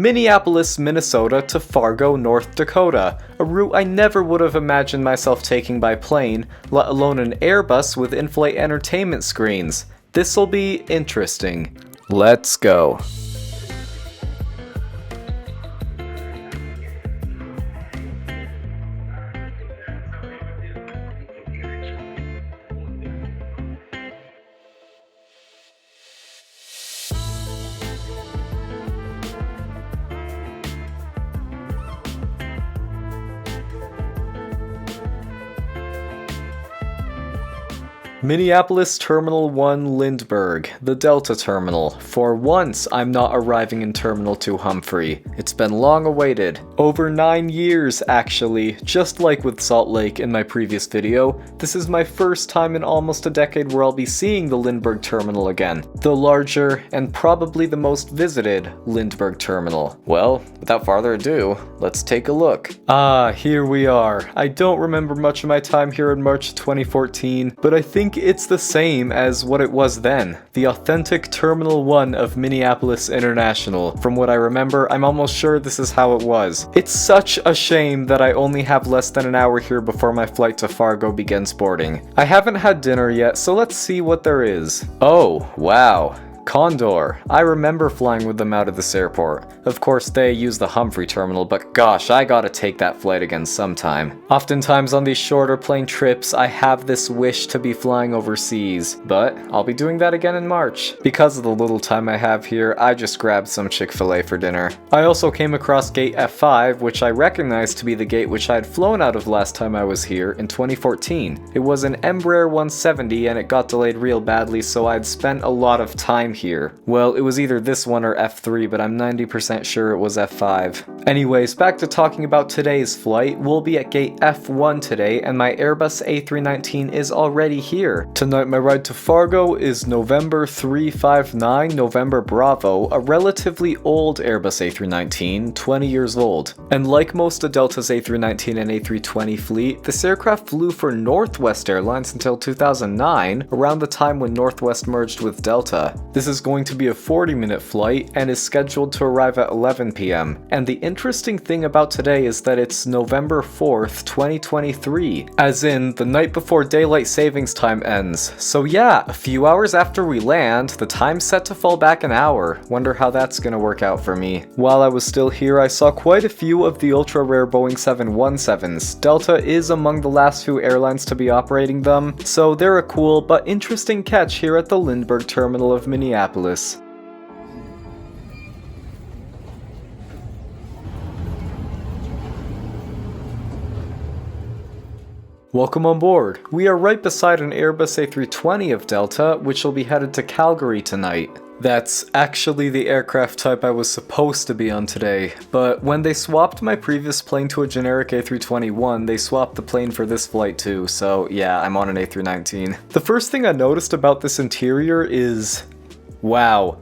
Minneapolis, Minnesota to Fargo, North Dakota, a route I never would have imagined myself taking by plane, let alone an Airbus with in-flight entertainment screens. This'll be interesting. Let's go. Minneapolis Terminal 1 Lindbergh, the Delta Terminal. For once, I'm not arriving in Terminal 2 Humphrey. It's been long awaited. Over 9 years, actually. Just like with Salt Lake in my previous video, this is my first time in almost a decade where I'll be seeing the Lindbergh Terminal again. The larger, and probably the most visited, Lindbergh Terminal. Well, without farther ado, let's take a look. Ah, here we are. I don't remember much of my time here in March 2014, but I think it's the same as what it was then. The authentic Terminal 1 of Minneapolis International. From what I remember, I'm almost sure this is how it was. It's such a shame that I only have less than an hour here before my flight to Fargo begins boarding. I haven't had dinner yet, so let's see what there is. Oh, wow. Condor. I remember flying with them out of this airport. Of course, they use the Humphrey terminal, but gosh, I gotta take that flight again sometime. Oftentimes on these shorter plane trips, I have this wish to be flying overseas, but I'll be doing that again in March. Because of the little time I have here, I just grabbed some Chick-fil-A for dinner. I also came across gate F5, which I recognized to be the gate which I had flown out of last time I was here in 2014. It was an Embraer 170 and it got delayed real badly, so I'd spent a lot of time here. Well, it was either this one or F3, but I'm 90% sure it was F5. Anyways, back to talking about today's flight. We'll be at gate F1 today, and my Airbus A319 is already here. Tonight my ride to Fargo is November 359 November Bravo, a relatively old Airbus A319, 20 years old. And like most of Delta's A319 and A320 fleet, this aircraft flew for Northwest Airlines until 2009, around the time when Northwest merged with Delta. This is going to be a 40-minute flight and is scheduled to arrive at 11 p.m. And the interesting thing about today is that it's November 4th, 2023, as in the night before daylight savings time ends. So yeah, a few hours after we land, the time's set to fall back an hour. Wonder how that's gonna work out for me. While I was still here, I saw quite a few of the ultra-rare Boeing 717s. Delta is among the last few airlines to be operating them, so they're a cool but interesting catch here at the Lindbergh terminal of Minneapolis. Welcome on board. We are right beside an Airbus A320 of Delta, which will be headed to Calgary tonight. That's actually the aircraft type I was supposed to be on today, but when they swapped my previous plane to a generic A321, they swapped the plane for this flight too, so yeah, I'm on an A319. The first thing I noticed about this interior is, wow,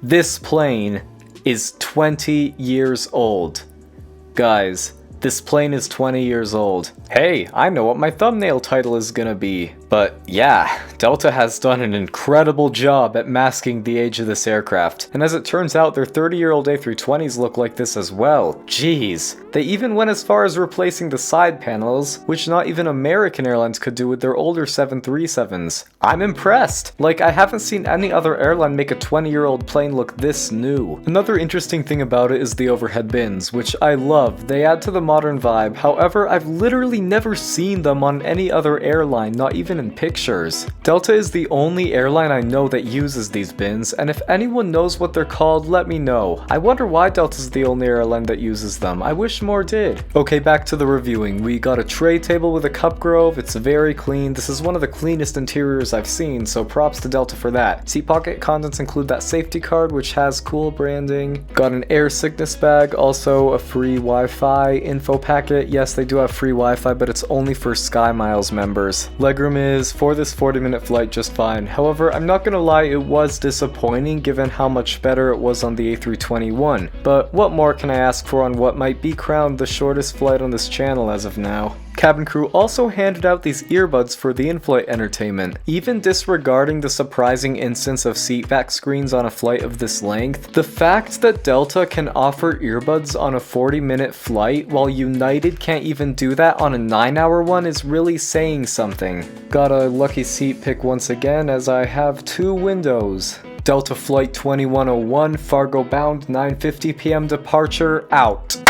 this plane is 20 years old. Guys, this plane is 20 years old. Hey, I know what my thumbnail title is gonna be. But yeah, Delta has done an incredible job at masking the age of this aircraft. And as it turns out, their 30-year-old A320s look like this as well. Jeez. They even went as far as replacing the side panels, which not even American Airlines could do with their older 737s. I'm impressed. Like, I haven't seen any other airline make a 20-year-old plane look this new. Another interesting thing about it is the overhead bins, which I love. They add to the modern vibe. However, I've literally never seen them on any other airline, not even in pictures. Delta is the only airline I know that uses these bins, and if anyone knows what they're called, let me know. I wonder why Delta's the only airline that uses them. I wish more did. Okay, back to the reviewing. We got a tray table with a cup grove. It's very clean. This is one of the cleanest interiors I've seen, so props to Delta for that. Seat pocket contents include that safety card, which has cool branding. Got an air sickness bag, also a free Wi-Fi info packet. Yes, they do have free Wi-Fi, but it's only for SkyMiles members. Legroom is, for this 40-minute flight, just fine. However, I'm not gonna lie, it was disappointing given how much better it was on the A321. But what more can I ask for on what might be crowned the shortest flight on this channel as of now? Cabin crew also handed out these earbuds for the in-flight entertainment. Even disregarding the surprising instance of seatback screens on a flight of this length, the fact that Delta can offer earbuds on a 40-minute flight while United can't even do that on a 9-hour one is really saying something. Got a lucky seat pick once again as I have 2 windows. Delta Flight 2101, Fargo bound, 9:50 p.m. departure, out.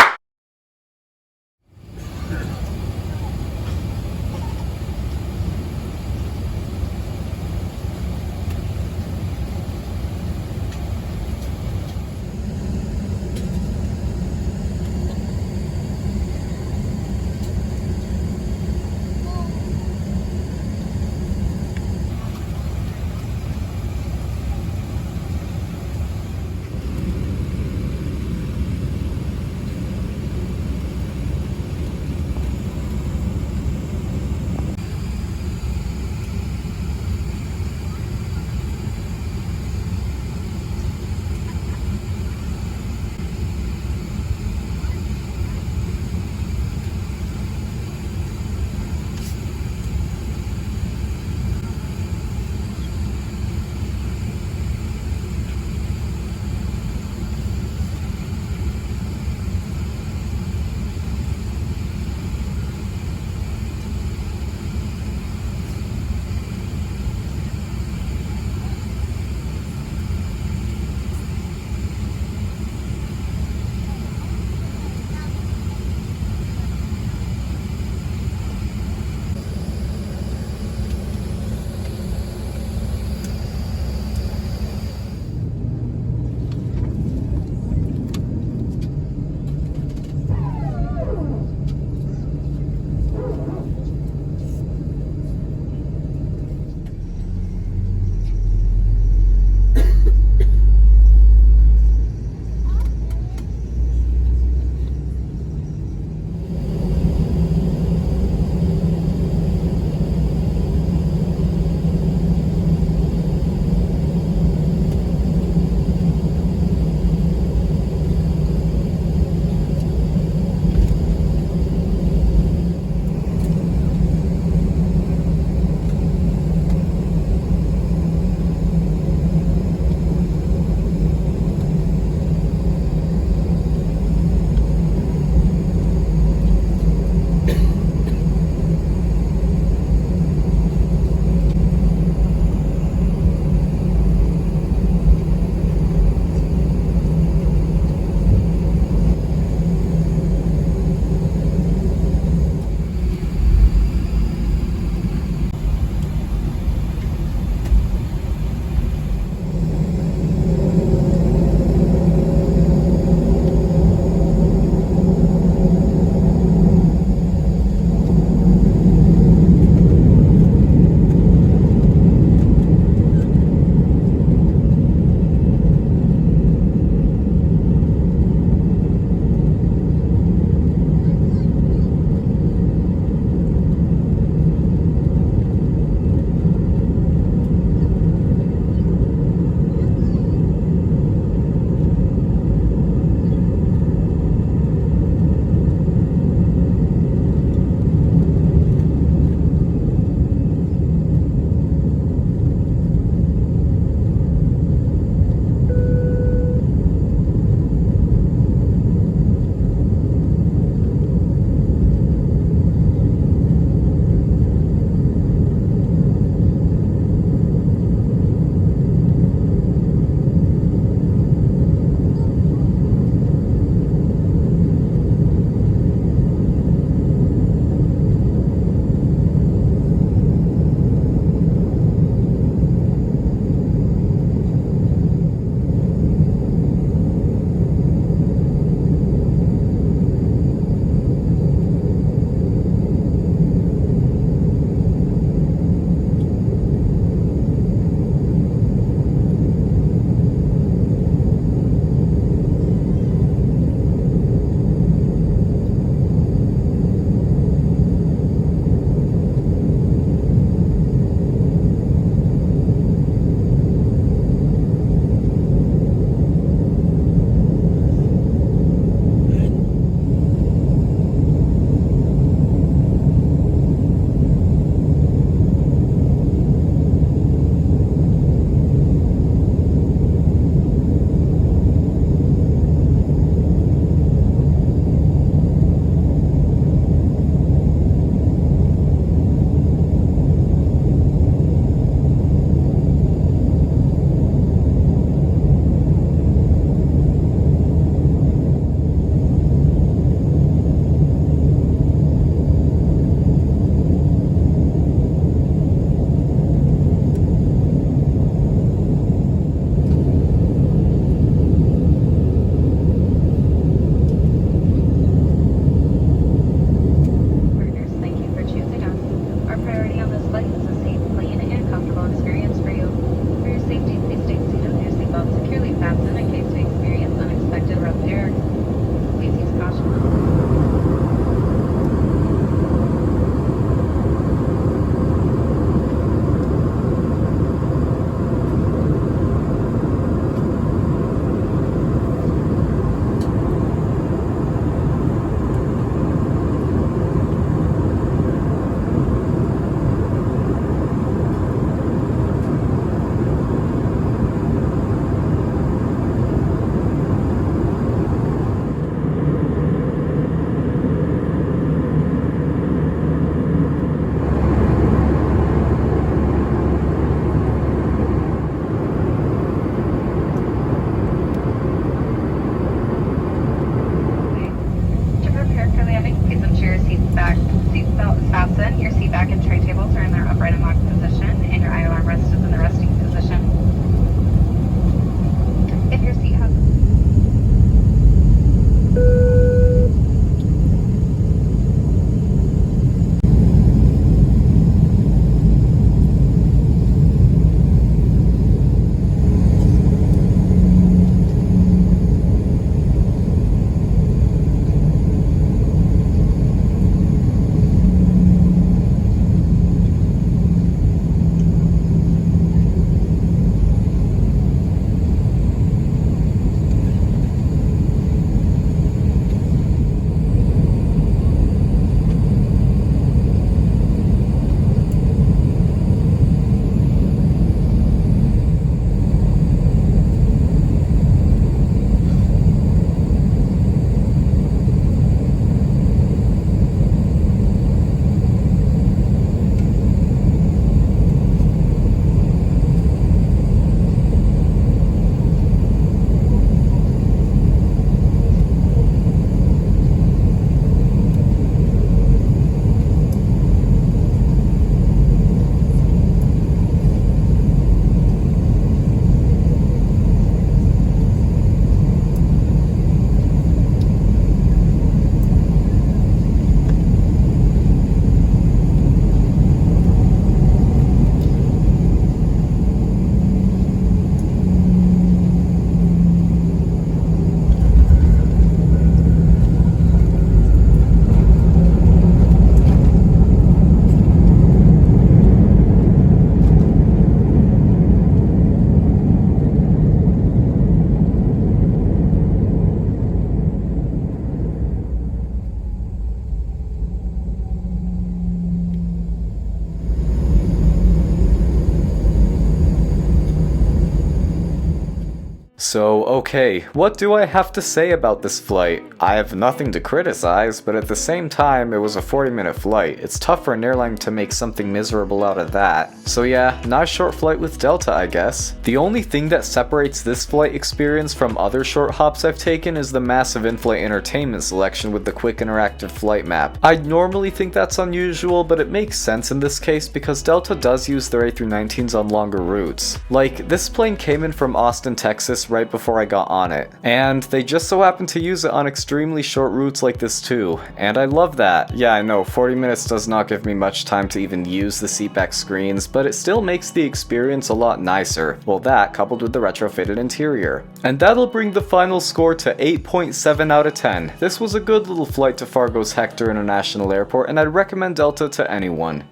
So, okay, what do I have to say about this flight? I have nothing to criticize, but at the same time, it was a 40-minute flight. It's tough for an airline to make something miserable out of that. So yeah, nice short flight with Delta, I guess. The only thing that separates this flight experience from other short hops I've taken is the massive in-flight entertainment selection with the quick interactive flight map. I'd normally think that's unusual, but it makes sense in this case because Delta does use their A319s on longer routes. Like, this plane came in from Austin, Texas right before I got on it, and they just so happen to use it on extremely short routes like this too, and I love that. Yeah, I know, 40 minutes does not give me much time to even use the seatback screens, but it still makes the experience a lot nicer. Well, that coupled with the retrofitted interior. And that'll bring the final score to 8.7 out of 10. This was a good little flight to Fargo's Hector International Airport, and I'd recommend Delta to anyone.